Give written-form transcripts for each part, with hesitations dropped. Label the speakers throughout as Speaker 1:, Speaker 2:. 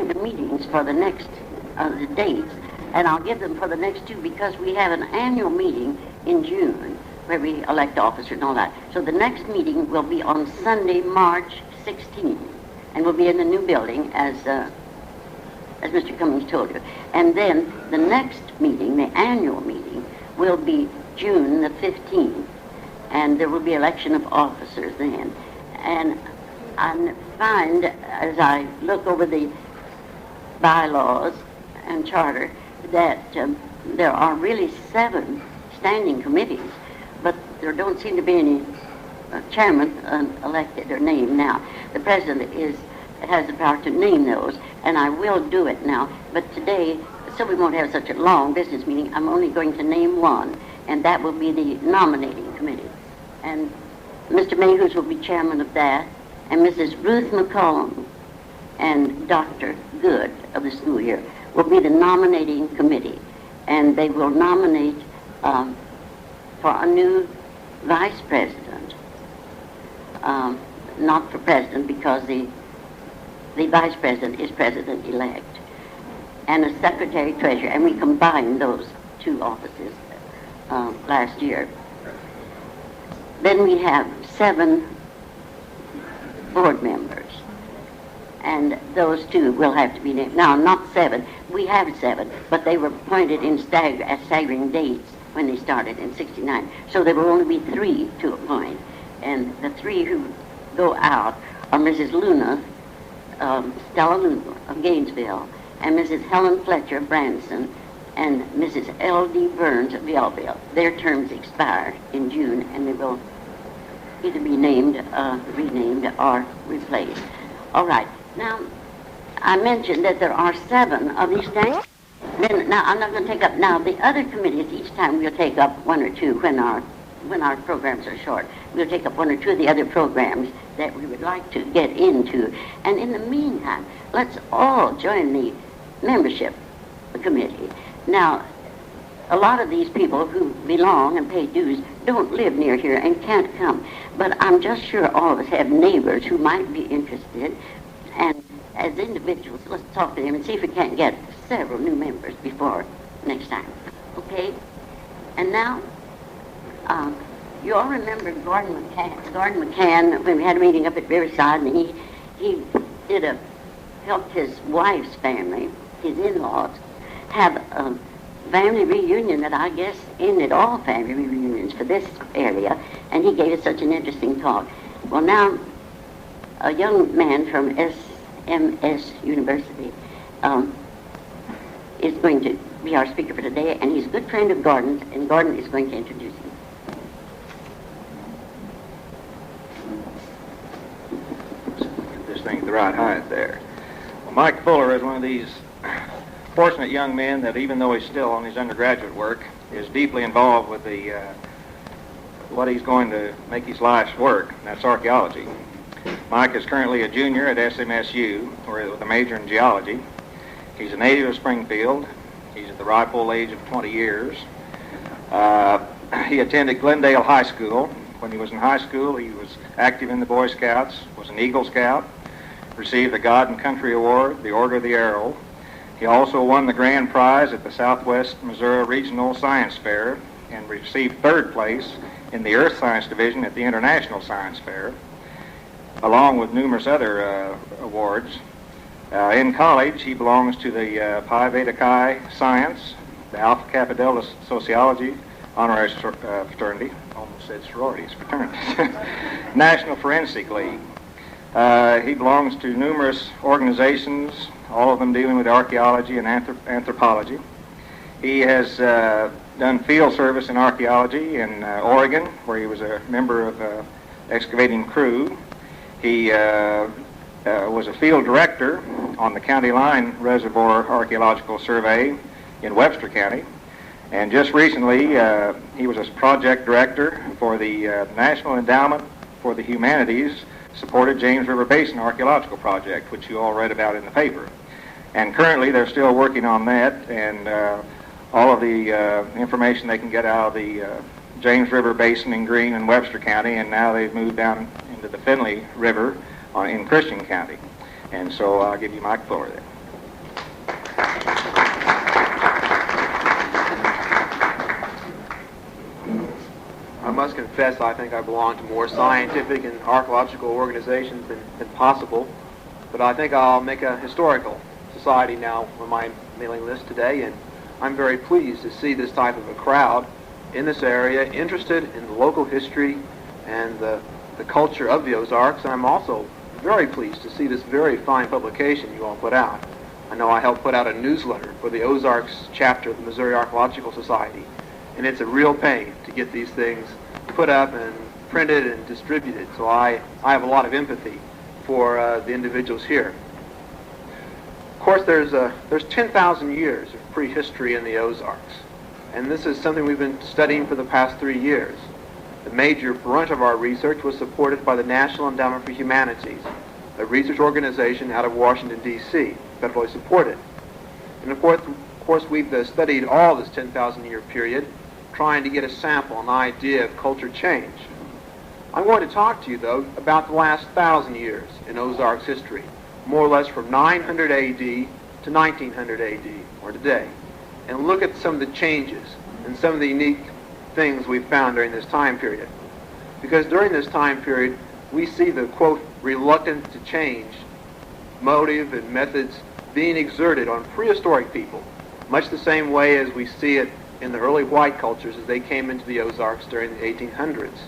Speaker 1: the meetings for the next the dates, and I'll give them for the next two because we have an annual meeting in June where we elect officers and all that. So the next meeting will be on Sunday, March 16th, and we'll be in the new building as Mr. Cummings told you. And then the next meeting, the annual meeting, will be June the 15th, and there will be election of officers then. And I find, as I look over the bylaws and charter, that there are really 7 standing committees, but there don't seem to be any chairman elected or named now. The president has the power to name those, and I will do it now. But today, so we won't have such a long business meeting, I'm only going to name one, and that will be the nominating committee. And Mr. Mayhews will be chairman of that, and Mrs. Ruth McCollum and Dr. Good of the school year will be the nominating committee, and they will nominate for a new vice president, not for president because the vice president is president-elect, and a secretary-treasurer, and we combined those 2 offices last year. Then we have 7 board members, and those 2 will have to be named. Now, not 7. We have 7, but they were appointed in staggering dates when they started in '69. So there will only be 3 to appoint, and the 3 who go out are Mrs. Luna, Stella Luna of Gainesville, and Mrs. Helen Fletcher of Branson, and Mrs. L.D. Burns of Yellville. Their terms expire in June, and they will either be named, renamed, or replaced. All right. Now, I mentioned that there are 7 of these things. Then, now, I'm not going to take up now the other committees. Each time we'll take up 1 or 2 when our programs are short. We'll take up 1 or 2 of the other programs that we would like to get into. And in the meantime, let's all join the membership committee. Now, a lot of these people who belong and pay dues don't live near here and can't come. But I'm just sure all of us have neighbors who might be interested. And as individuals, let's talk to them and see if we can't get several new members before next time. Okay? And now, you all remember Gordon McCann, when we had a meeting up at Riverside, and he helped his wife's family, his in-laws, have a family reunion that I guess ended all family reunions for this area, and he gave us such an interesting talk. Well, now, a young man from SMSU University is going to be our speaker for today, and he's a good friend of Gordon's, and Gordon is going to introduce him.
Speaker 2: Get this thing at the right height there. Well, Mike Fuller is one of these fortunate young men that, even though he's still on his undergraduate work, is deeply involved with what he's going to make his life's work, and that's archaeology. Mike is currently a junior at SMSU, with a major in geology. He's a native of Springfield. He's at the ripe old age of 20 years. He attended Glendale High School. When he was in high school, he was active in the Boy Scouts, was an Eagle Scout, received the God and Country Award, the Order of the Arrow. He also won the grand prize at the Southwest Missouri Regional Science Fair and received 3rd place in the Earth Science Division at the International Science Fair, along with numerous other awards. In college, he belongs to the Pi Beta Chi Science, the Alpha Kappa Delta Sociology Honorary Fraternity, almost said sororities, fraternities, National Forensic League. He belongs to numerous organizations, all of them dealing with archaeology and anthropology. He has done field service in archaeology in Oregon, where he was a member of the excavating crew. He was a field director on the County Line Reservoir Archaeological Survey in Webster County. And just recently, he was a project director for the National Endowment for the Humanities supported James River Basin Archaeological Project, which you all read about in the paper. And currently, they're still working on that, and all of the information they can get out of the James River Basin in Greene and Webster County, and now they've moved down into the Finley River in Christian County. And so I'll give you Mike Fuller there.
Speaker 3: I must confess I think I belong to more scientific and archaeological organizations than possible, but I think I'll make a historical society now on my mailing list today, and I'm very pleased to see this type of a crowd in this area interested in the local history and the culture of the Ozarks. And I'm also very pleased to see this very fine publication you all put out. I know I helped put out a newsletter for the Ozarks chapter of the Missouri Archaeological Society, and it's a real pain to get these things put up and printed and distributed. So I have a lot of empathy for the individuals here. Of course, there's 10,000 years of prehistory in the Ozarks, and this is something we've been studying for the past 3 years. The major brunt of our research was supported by the National Endowment for Humanities, a research organization out of Washington, D.C., federally supported. And of course we've studied all this 10,000-year period, trying to get a sample, an idea of culture change. I'm going to talk to you, though, about the last 1,000 years in Ozarks history, more or less from 900 A.D. to 1900 A.D., or today, and look at some of the changes and some of the unique things we've found during this time period. Because during this time period, we see the, quote, reluctance to change motive and methods being exerted on prehistoric people, much the same way as we see it in the early white cultures as they came into the Ozarks during the 1800s.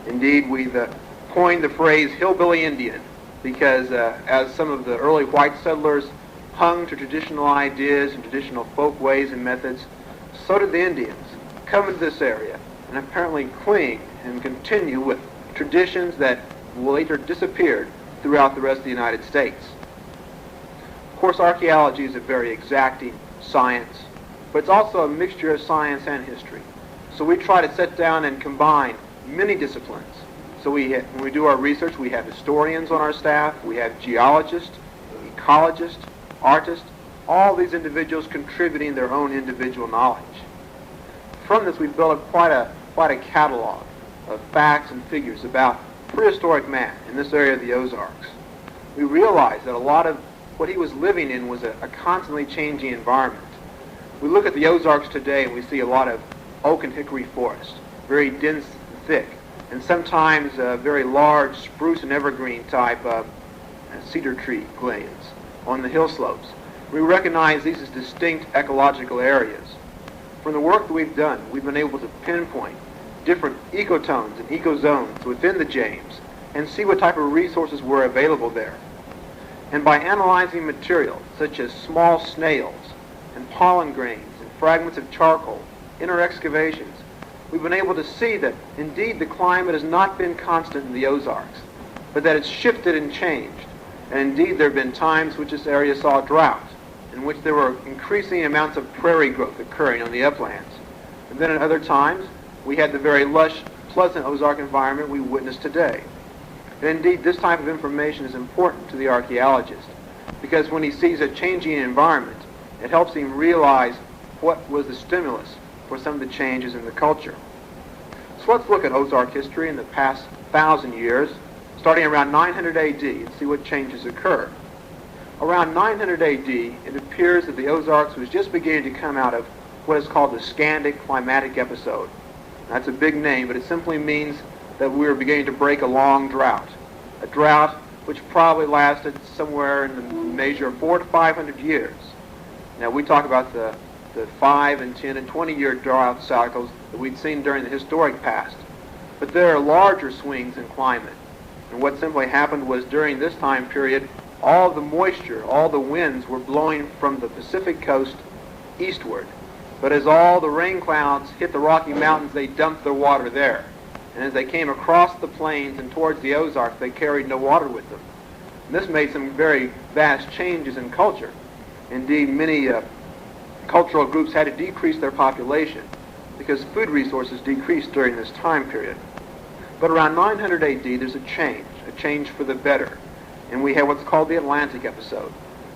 Speaker 3: Indeed, we've coined the phrase Hillbilly Indian because as some of the early white settlers hung to traditional ideas and traditional folk ways and methods, so did the Indians come into this area and apparently cling and continue with traditions that later disappeared throughout the rest of the United States. Of course, archaeology is a very exacting science, but it's also a mixture of science and history. So we try to sit down and combine many disciplines. So when we do our research, we have historians on our staff, we have geologists, ecologists, artists, all these individuals contributing their own individual knowledge. From this, we've built up quite a catalog of facts and figures about prehistoric man in this area of the Ozarks. We realize that a lot of what he was living in was a constantly changing environment. We look at the Ozarks today and we see a lot of oak and hickory forest, very dense and thick, and sometimes very large spruce and evergreen type cedar tree glades on the hill slopes. We recognize these as distinct ecological areas. From the work that we've done, we've been able to pinpoint different ecotones and ecozones within the James and see what type of resources were available there. And by analyzing material such as small snails and pollen grains and fragments of charcoal in our excavations, we've been able to see that indeed the climate has not been constant in the Ozarks, but that it's shifted and changed. And indeed there have been times which this area saw drought, in which there were increasing amounts of prairie growth occurring on the uplands. And then at other times, we had the very lush, pleasant Ozark environment we witness today. And indeed, this type of information is important to the archaeologist, because when he sees a changing environment, it helps him realize what was the stimulus for some of the changes in the culture. So let's look at Ozark history in the past 1,000 years, starting around 900 A.D., and see what changes occur. Around 900 A.D., it appears that the Ozarks was just beginning to come out of what is called the Scandic climatic episode. That's a big name, but it simply means that we were beginning to break a long drought. A drought which probably lasted somewhere in the measure of 400 to 500 years. Now we talk about the 5 and 10 and 20-year drought cycles that we'd seen during the historic past. But there are larger swings in climate. And what simply happened was during this time period, all the moisture, all the winds were blowing from the Pacific coast eastward. But as all the rain clouds hit the Rocky Mountains, they dumped their water there. And as they came across the plains and towards the Ozarks, they carried no water with them. And this made some very vast changes in culture. Indeed, many cultural groups had to decrease their population because food resources decreased during this time period. But around 900 A.D., there's a change for the better. And we have what's called the Atlantic episode.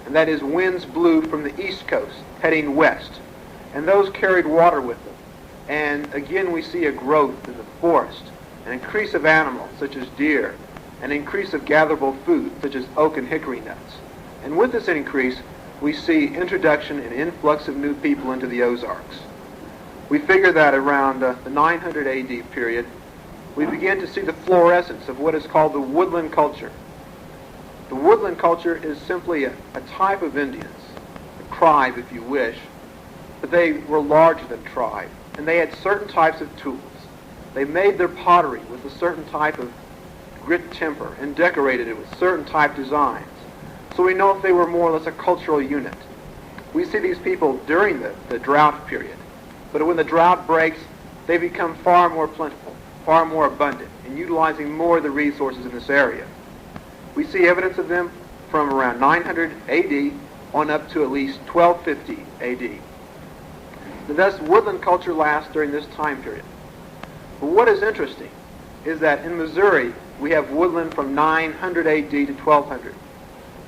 Speaker 3: And that is winds blew from the east coast, heading west. And those carried water with them. And again, we see a growth in the forest, an increase of animals, such as deer, an increase of gatherable food, such as oak and hickory nuts. And with this increase, we see introduction and influx of new people into the Ozarks. We figure that around the 900 AD period, we begin to see the fluorescence of what is called the woodland culture. The woodland culture is simply a type of Indians, a tribe if you wish, but they were larger than tribe, and they had certain types of tools. They made their pottery with a certain type of grit temper and decorated it with certain type designs. So we know if they were more or less a cultural unit. We see these people during the drought period, but when the drought breaks, they become far more plentiful, far more abundant, and utilizing more of the resources in this area. We see evidence of them from around 900 AD on up to at least 1250 AD. And thus, woodland culture lasts during this time period. But what is interesting is that in Missouri, we have woodland from 900 AD to 1200.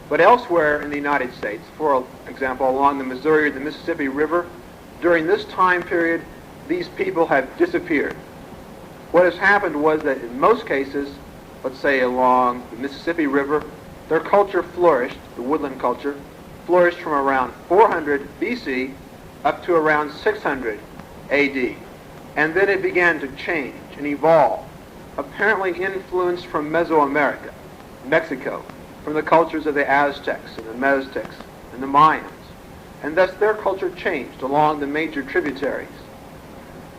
Speaker 3: But elsewhere in the United States, for example, along the Missouri or the Mississippi River, during this time period, these people have disappeared. What has happened was that in most cases, let's say along the Mississippi River, their culture flourished, the woodland culture, flourished from around 400 BC up to around 600 AD. And then it began to change and evolve, apparently influenced from Mesoamerica, Mexico, from the cultures of the Aztecs and the Meztecs and the Mayans. And thus their culture changed along the major tributaries.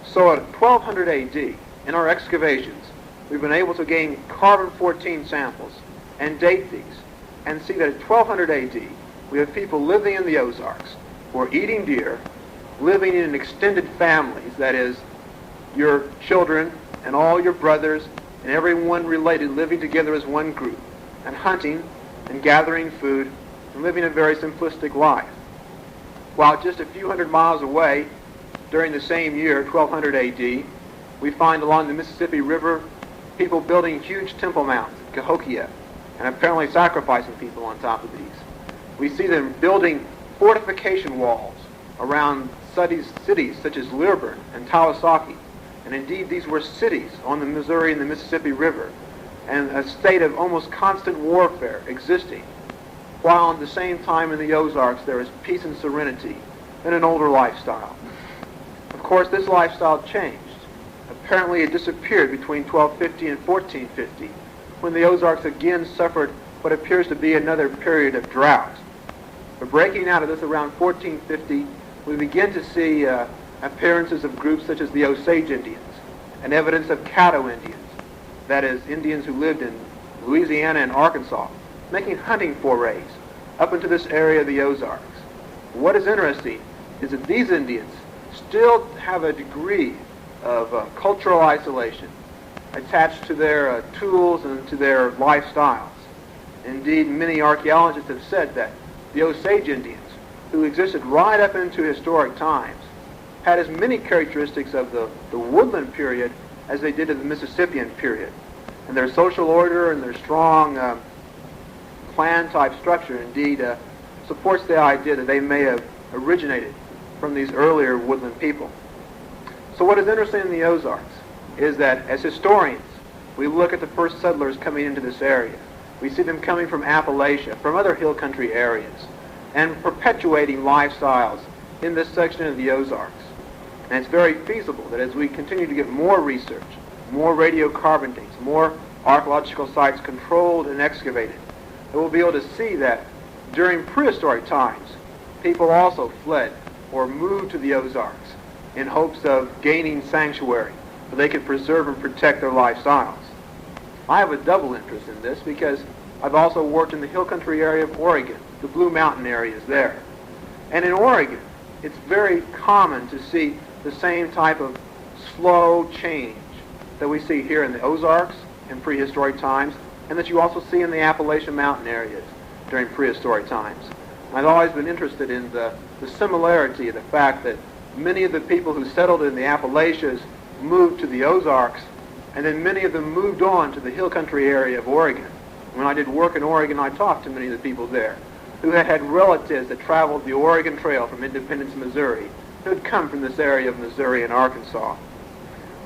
Speaker 3: So at 1200 AD, in our excavations, we've been able to gain carbon-14 samples and date these and see that at 1200 AD, we have people living in the Ozarks who are eating deer, living in extended families, that is, your children and all your brothers and everyone related living together as one group, and hunting and gathering food and living a very simplistic life. While just a few hundred miles away, during the same year, 1200 AD, we find along the Mississippi River people building huge temple mounds at Cahokia and apparently sacrificing people on top of these. We see them building fortification walls around cities such as Learburn and Tawasaki. And indeed, these were cities on the Missouri and the Mississippi River, and a state of almost constant warfare existing, while at the same time in the Ozarks there is peace and serenity and an older lifestyle. Of course, this lifestyle changed. Apparently it disappeared between 1250 and 1450, when the Ozarks again suffered what appears to be another period of drought. But breaking out of this around 1450, we begin to see appearances of groups such as the Osage Indians and evidence of Caddo Indians, that is, Indians who lived in Louisiana and Arkansas, making hunting forays up into this area of the Ozarks. What is interesting is that these Indians still have a degree of cultural isolation attached to their tools and to their lifestyles. Indeed, many archaeologists have said that the Osage Indians, who existed right up into historic times, had as many characteristics of the woodland period as they did of the Mississippian period. And their social order and their strong clan-type structure indeed supports the idea that they may have originated from these earlier woodland people. So what is interesting in the Ozarks is that as historians, we look at the first settlers coming into this area. We see them coming from Appalachia, from other hill country areas, and perpetuating lifestyles in this section of the Ozarks. And it's very feasible that as we continue to get more research, more radiocarbon dates, more archaeological sites controlled and excavated, that we'll be able to see that during prehistoric times, people also fled or moved to the Ozarks in hopes of gaining sanctuary so they could preserve and protect their lifestyles. I have a double interest in this because I've also worked in the hill country area of Oregon, the Blue Mountain areas there. And in Oregon, it's very common to see the same type of slow change that we see here in the Ozarks in prehistoric times, and that you also see in the Appalachian Mountain areas during prehistoric times. I've always been interested in the similarity of the fact that many of the people who settled in the Appalachians moved to the Ozarks, and then many of them moved on to the hill country area of Oregon. When I did work in Oregon, I talked to many of the people there who had relatives that traveled the Oregon Trail from Independence, Missouri, who had come from this area of Missouri and Arkansas.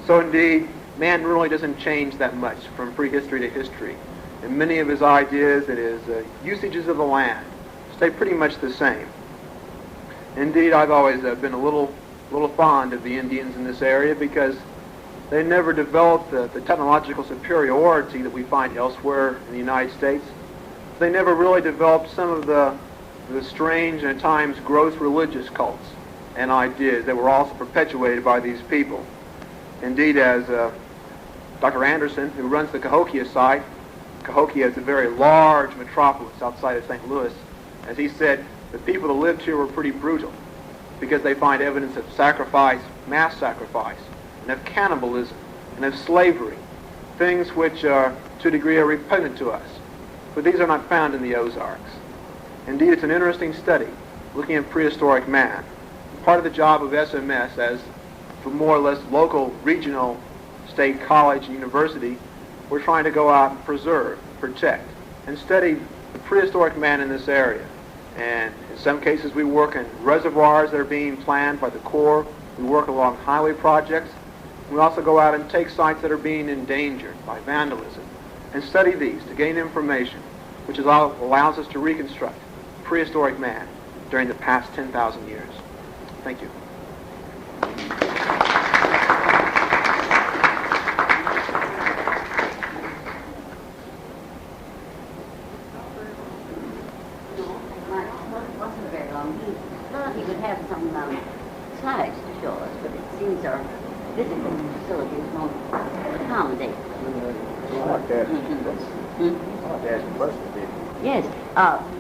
Speaker 3: So indeed, man really doesn't change that much from prehistory to history. And many of his ideas and his usages of the land stay pretty much the same. Indeed, I've always been a little a little fond of the Indians in this area because they never developed the technological superiority that we find elsewhere in the United States. They never really developed some of the strange and at times gross religious cults and ideas that were also perpetuated by these people. Indeed, as Dr. Anderson, who runs the Cahokia site, Cahokia is a very large metropolis outside of St. Louis, as he said, the people that lived here were pretty brutal because they find evidence of sacrifice, mass sacrifice, and of cannibalism, and of slavery, things which to a degree are repugnant to us. But these are not found in the Ozarks. Indeed, it's an interesting study, looking at prehistoric man. Part of the job of SMS as for more or less local, regional, state college and university, we're trying to go out and preserve, protect, and study the prehistoric man in this area. And in some cases we work in reservoirs that are being planned by the Corps. We work along highway projects. We also go out and take sites that are being endangered by vandalism and study these to gain information, which allows us to reconstruct prehistoric man during the past 10,000 years. Thank you.
Speaker 1: Wasn't very long. He thought he would have some slides to show us, but it seems our physical facilities won't accommodate. Yes.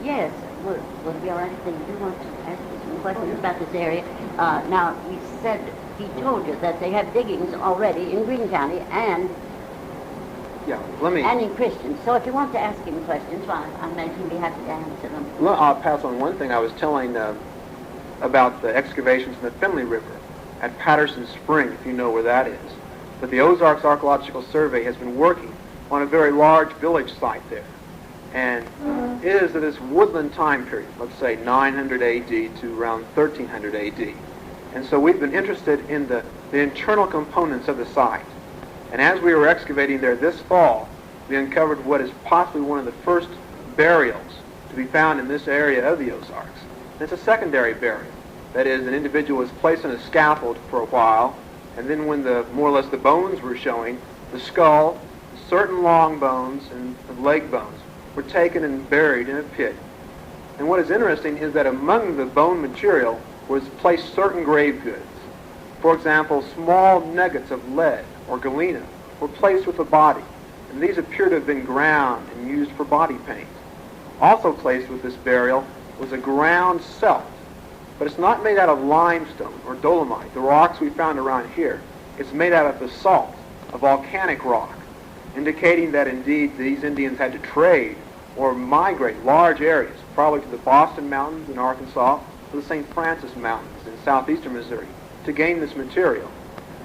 Speaker 1: Yes. Would it be all right if they do want to ask you some questions about this area? Now, he said, he told you that they have diggings already in Greene County and in Christian. So if you want to ask him questions, well, I imagine he'd be happy to answer them.
Speaker 3: Well, I'll pass on one thing I was telling about the excavations in the Finley River at Patterson Spring, if you know where that is. But the Ozarks Archaeological Survey has been working on a very large village site there. And it is at this woodland time period, let's say 900 AD to around 1300 AD. And so we've been interested in the internal components of the site. And as we were excavating there this fall, we uncovered what is possibly one of the first burials to be found in this area of the Ozarks. And it's a secondary burial. That is, an individual was placed on a scaffold for a while, and then when more or less the bones were showing, the skull, certain long bones, and the leg bones were taken and buried in a pit. And what is interesting is that among the bone material was placed certain grave goods. For example, small nuggets of lead or galena were placed with the body, and these appear to have been ground and used for body paint. Also placed with this burial was a ground celt, but it's not made out of limestone or dolomite, the rocks we found around here. It's made out of basalt, a volcanic rock, indicating that indeed these Indians had to trade or migrate large areas, probably to the Boston Mountains in Arkansas, to the St. Francis Mountains in southeastern Missouri, to gain this material.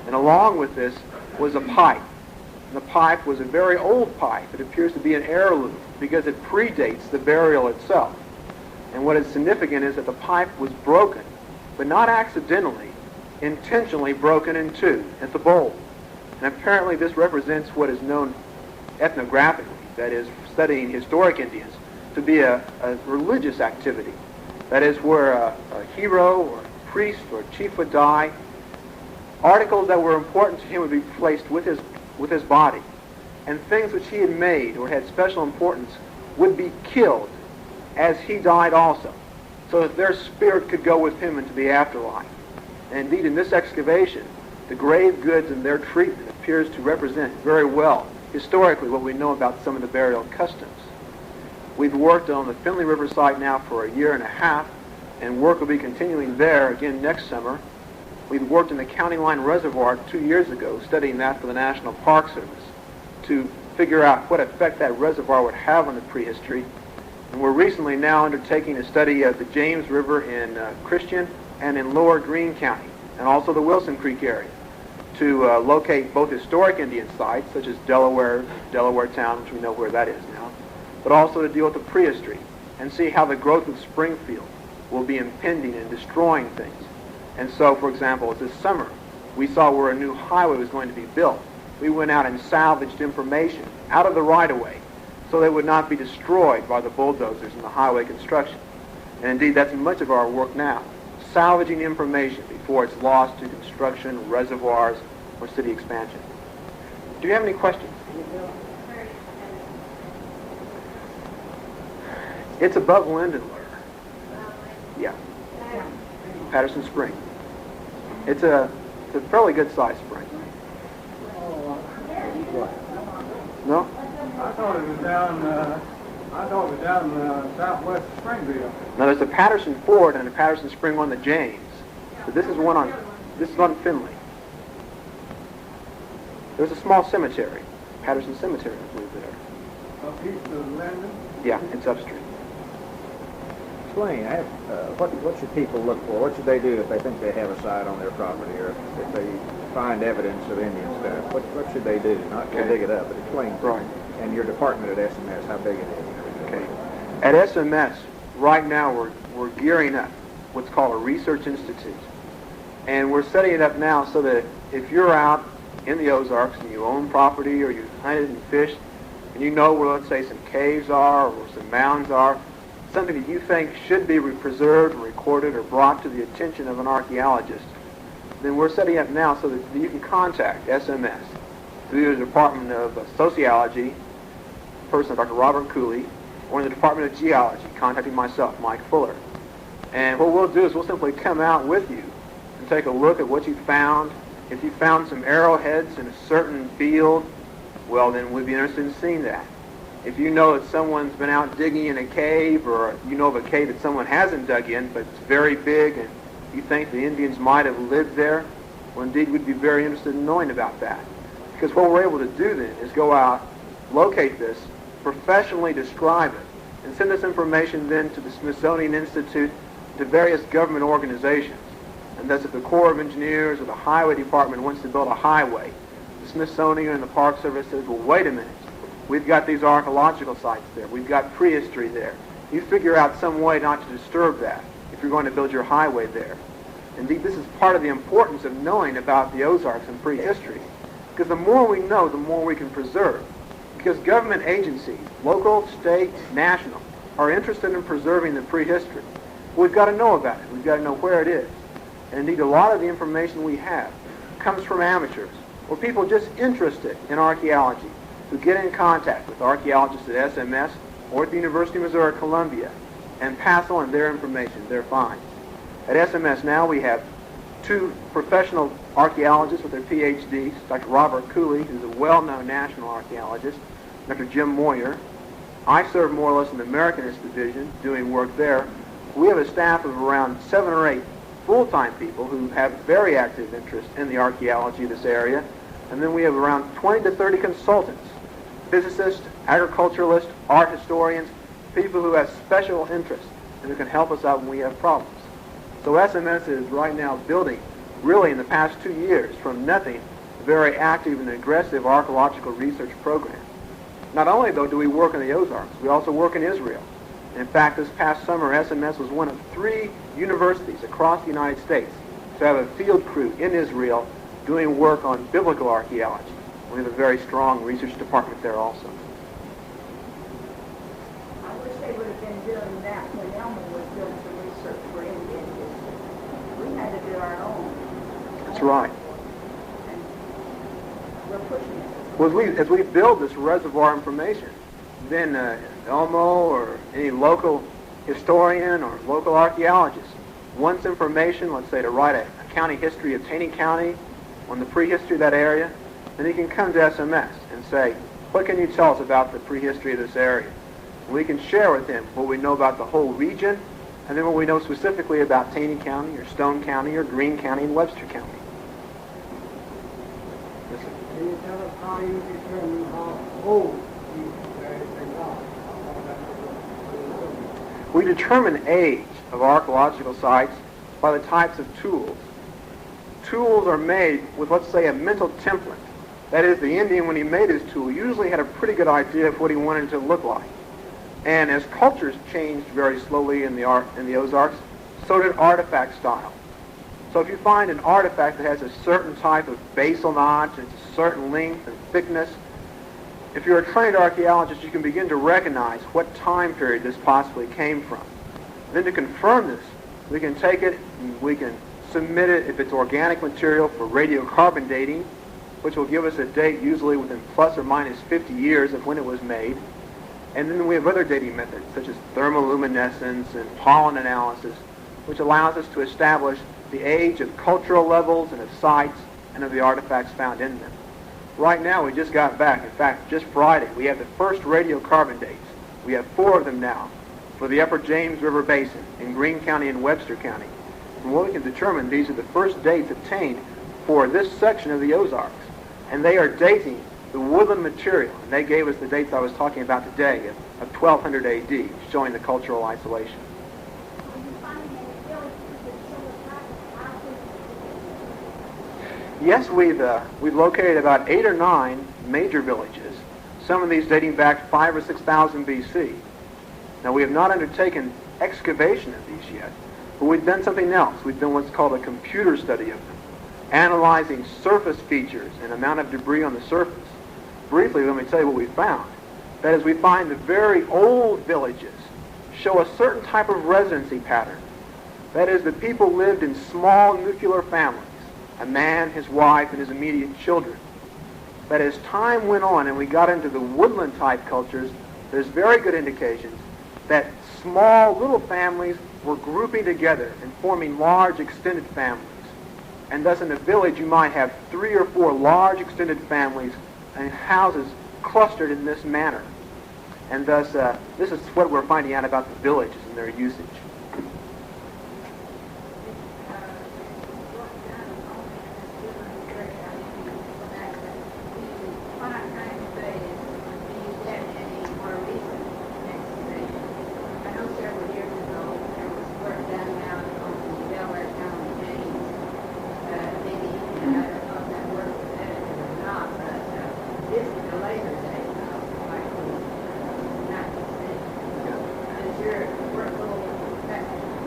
Speaker 3: And along with this was a pipe. And the pipe was a very old pipe. It appears to be an heirloom because it predates the burial itself. And what is significant is that the pipe was broken, but not accidentally, intentionally broken in two at the bowl. And apparently this represents what is known ethnographically, that is, studying historic Indians, to be a religious activity. That is, where a hero or a priest or a chief would die, articles that were important to him would be placed with his body, and things which he had made or had special importance would be killed as he died also, so that their spirit could go with him into the afterlife. And indeed, in this excavation, the grave goods and their treatment appears to represent very well, historically, what we know about some of the burial customs. We've worked on the Finley River site now for a year and a half, and work will be continuing there again next summer. We've worked in the County Line Reservoir 2 years ago, studying that for the National Park Service, to figure out what effect that reservoir would have on the prehistory. And we're recently now undertaking a study of the James River in Christian and in Lower Greene County, and also the Wilson Creek area, to locate both historic Indian sites, such as Delaware Town, which we know where that is now, but also to deal with the prehistory and see how the growth of Springfield will be impending and destroying things. And so, for example, this summer, we saw where a new highway was going to be built. We went out and salvaged information out of the right-of-way so they would not be destroyed by the bulldozers and the highway construction. And indeed, that's much of our work now, salvaging information before it's lost to construction, reservoirs, or city expansion. Do you have any questions? It's above Lindenler. Yeah. Patterson Spring. It's a fairly good-sized spring. No?
Speaker 4: I thought it was down southwest of Springfield.
Speaker 3: Now there's a Patterson Ford and a Patterson Spring on the James. But this is on Finley. There's a small cemetery, Patterson Cemetery, I believe there.
Speaker 4: Up east of Linden?
Speaker 3: Yeah, it's upstream.
Speaker 5: Explain, what should people look for? What should they do if they think they have a site on their property, or if they find evidence of Indian stuff? What should they do? Not to dig it up, but explain.
Speaker 3: Right.
Speaker 5: And your department at SMS, how big it is.
Speaker 3: Okay. At SMS, right now we're gearing up what's called a research institute. And we're setting it up now so that if you're out in the Ozarks and you own property or you've hunted and fished, and you know where, let's say, some caves are or where some mounds are, something that you think should be preserved, recorded, or brought to the attention of an archaeologist, then we're setting up now so that you can contact SMS through the Department of Sociology, person, Dr. Robert Cooley, or in the Department of Geology, contacting myself, Mike Fuller. And what we'll do is we'll simply come out with you and take a look at what you found. If you found some arrowheads in a certain field, well, then we'd be interested in seeing that. If you know that someone's been out digging in a cave, or you know of a cave that someone hasn't dug in, but it's very big, and you think the Indians might have lived there, well, indeed, we'd be very interested in knowing about that. Because what we're able to do then is go out, locate this, professionally describe it, and send this information then to the Smithsonian Institute, to various government organizations. And thus, if the Corps of Engineers or the Highway Department wants to build a highway, the Smithsonian and the Park Service says, well, wait a minute. We've got these archaeological sites there. We've got prehistory there. You figure out some way not to disturb that if you're going to build your highway there. Indeed, this is part of the importance of knowing about the Ozarks and prehistory. Because the more we know, the more we can preserve. Because government agencies, local, state, national, are interested in preserving the prehistory. We've got to know about it. We've got to know where it is. And indeed, a lot of the information we have comes from amateurs or people just interested in archaeology who get in contact with archaeologists at SMS or at the University of Missouri Columbia and pass on their information, their finds. At SMS now we have 2 professional archaeologists with their PhDs, Dr. Robert Cooley, who's a well-known national archaeologist, Dr. Jim Moyer. I serve more or less in the Americanist division, doing work there. We have a staff of around 7 or 8 full-time people who have very active interest in the archaeology of this area. And then we have around 20 to 30 consultants, physicists, agriculturalists, art historians, people who have special interest and who can help us out when we have problems. So SMS is right now building, really in the past 2 years, from nothing, a very active and aggressive archaeological research program. Not only, though, do we work in the Ozarks, we also work in Israel. In fact, this past summer, SMS was one of 3 universities across the United States to have a field crew in Israel doing work on biblical archaeology. We have a very strong research department there also.
Speaker 6: I wish they would have been doing that when Elmer was doing some research for Indian history. We had to do our own.
Speaker 3: That's right.
Speaker 6: And we're pushing it.
Speaker 3: Well, as we build this reservoir information, then Elmo or any local historian or local archaeologist wants information, let's say to write a county history of Taney County on the prehistory of that area, then he can come to SMS and say, what can you tell us about the prehistory of this area? We can share with him what we know about the whole region, and then what we know specifically about Taney County or Stone County or Greene County and Webster County. Listen.
Speaker 4: Can you tell us how you determine how old they are?
Speaker 3: We determine age of archaeological sites by the types of tools. Tools are made with, let's say, a mental template. That is, the Indian, when he made his tool, usually had a pretty good idea of what he wanted it to look like. And as cultures changed very slowly in the Ozarks, so did artifact style. So if you find an artifact that has a certain type of basal notch, and it's a certain length and thickness, if you're a trained archaeologist, you can begin to recognize what time period this possibly came from. Then to confirm this, We can take it and we can submit it, if it's organic material, for radiocarbon dating, which will give us a date usually within plus or minus 50 years of when it was made. And then we have other dating methods, such as thermoluminescence and pollen analysis, which allows us to establish the age of cultural levels and of sites and of the artifacts found in them. Right now, we just got back. In fact, just Friday, we have the first radiocarbon dates. We have 4 of them now for the Upper James River Basin in Greene County and Webster County. From what we can determine, these are the first dates obtained for this section of the Ozarks. And they are dating the woodland material. And they gave us the dates I was talking about today of 1200 A.D., showing the cultural isolation. Yes, we've located about 8 or 9 major villages, some of these dating back 5,000 or 6,000 B.C. Now, we have not undertaken excavation of these yet, but we've done something else. We've done what's called a computer study of them, analyzing surface features and amount of debris on the surface. Briefly, let me tell you what we found. That is, we find the very old villages show a certain type of residency pattern. That is, the people lived in small nuclear families, a man, his wife, and his immediate children. But as time went on and we got into the woodland type cultures, there's very good indications that small little families were grouping together and forming large extended families. And thus in a village you might have 3 or 4 large extended families and houses clustered in this manner. And thus this is what we're finding out about the villages and their usage.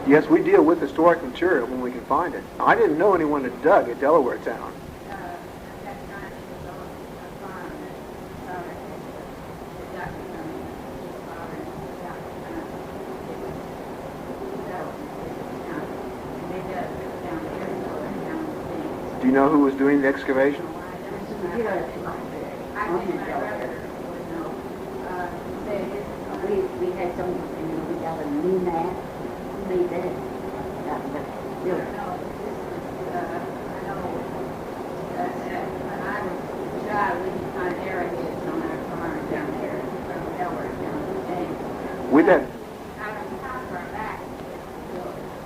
Speaker 3: Yes, we deal with historic material when we can find it. I didn't know anyone had dug at Delaware Town. Do you know who was doing the excavation?
Speaker 1: We had some, we got a new map. Made that.
Speaker 6: When I was a child, we could find arrowheads on our farm down there from Delaware down to James.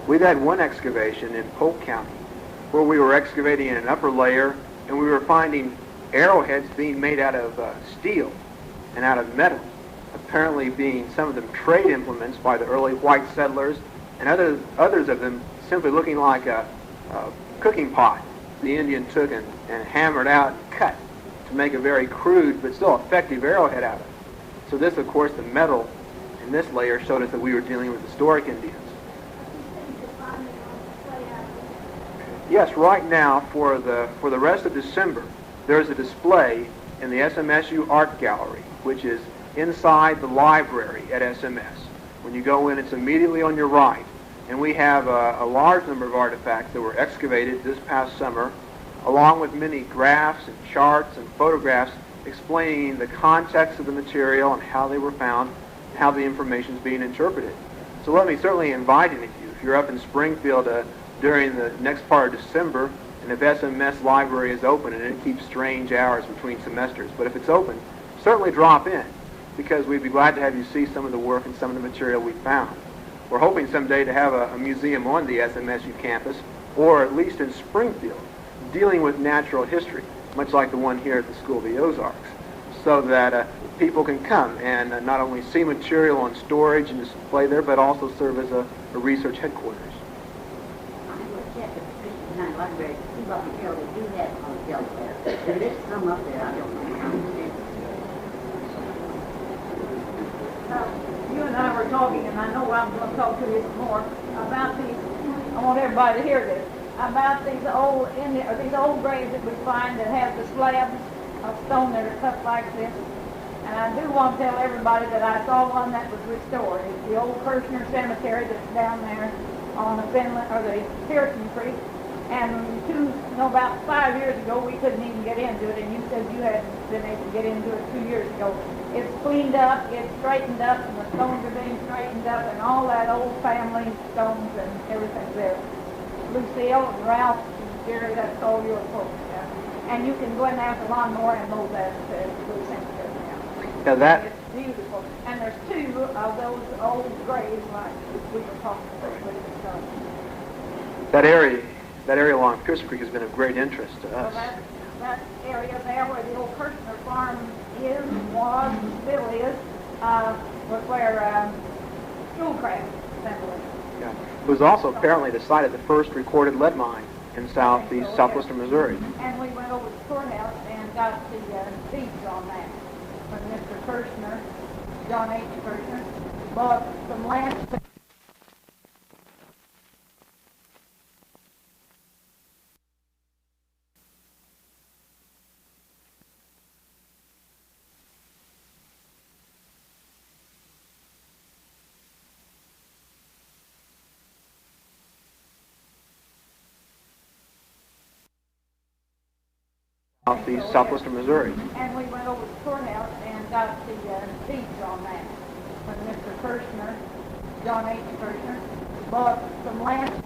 Speaker 3: We've had one excavation in Polk County where we were excavating in an upper layer and we were finding arrowheads being made out of steel and out of metal, apparently being some of them trade implements by the early white settlers, and others of them simply looking like a cooking pot the Indian took and hammered out and cut to make a very crude but still effective arrowhead out of it. So this, of course, the metal in this layer showed us that we were dealing with historic Indians. Yes, right now, for the rest of December, there's a display in the SMSU Art Gallery, which is inside the library at SMS. When you go in, it's immediately on your right. And we have a large number of artifacts that were excavated this past summer, along with many graphs and charts and photographs explaining the context of the material and how they were found, and how the information is being interpreted. So let me certainly invite any of you, if you're up in Springfield during the next part of December, and if SMS Library is open, and it keeps strange hours between semesters, but if it's open, certainly drop in, because we'd be glad to have you see some of the work and some of the material we found. We're hoping someday to have a museum on the SMSU campus, or at least in Springfield, dealing with natural history, much like the one here at the School of the Ozarks, so that people can come and not only see material on storage and display there, but also serve as a research headquarters.
Speaker 1: Library, see what material they do have on Delaware. There is some up there, I don't know how much.
Speaker 6: You and I were talking, and I know I'm going to talk to you some more about these. I want everybody to hear this about these old Indian, or these old graves that we find that have the slabs of stone that are cut like this. And I do want to tell everybody that I saw one that was restored. It's the old Kirshner Cemetery that's down there on the Finland or the Pearson Creek. And about 5 years ago, we couldn't even get into it, and you said you hadn't been able to get into it 2 years ago. It's cleaned up, it's straightened up, and the stones are being straightened up, and all that old family stones and everything's there. Lucille and Ralph and Jerry, that's all your folks now. And you can go in there with the lawnmower and mow that loose end now.
Speaker 3: Now that
Speaker 6: It's beautiful. And there's 2 of those old graves like we were talking about.
Speaker 3: that area along Pearson Creek has been of great interest to
Speaker 6: So
Speaker 3: us.
Speaker 6: that area there where the old Kirshner farm was, and still is, was where Schoolcraft assembly is.
Speaker 3: Yeah. It was also apparently the site of the first recorded lead mine in southwestern Missouri.
Speaker 6: And we went over to the courthouse and got the deeds on that. When Mr. Kirshner, John H. Kirshner, bought some land.
Speaker 3: Southwestern Missouri.
Speaker 6: And we went over to the courthouse and got the deeds on that. When Mr. Kirshner, John H. Kirshner, bought some land.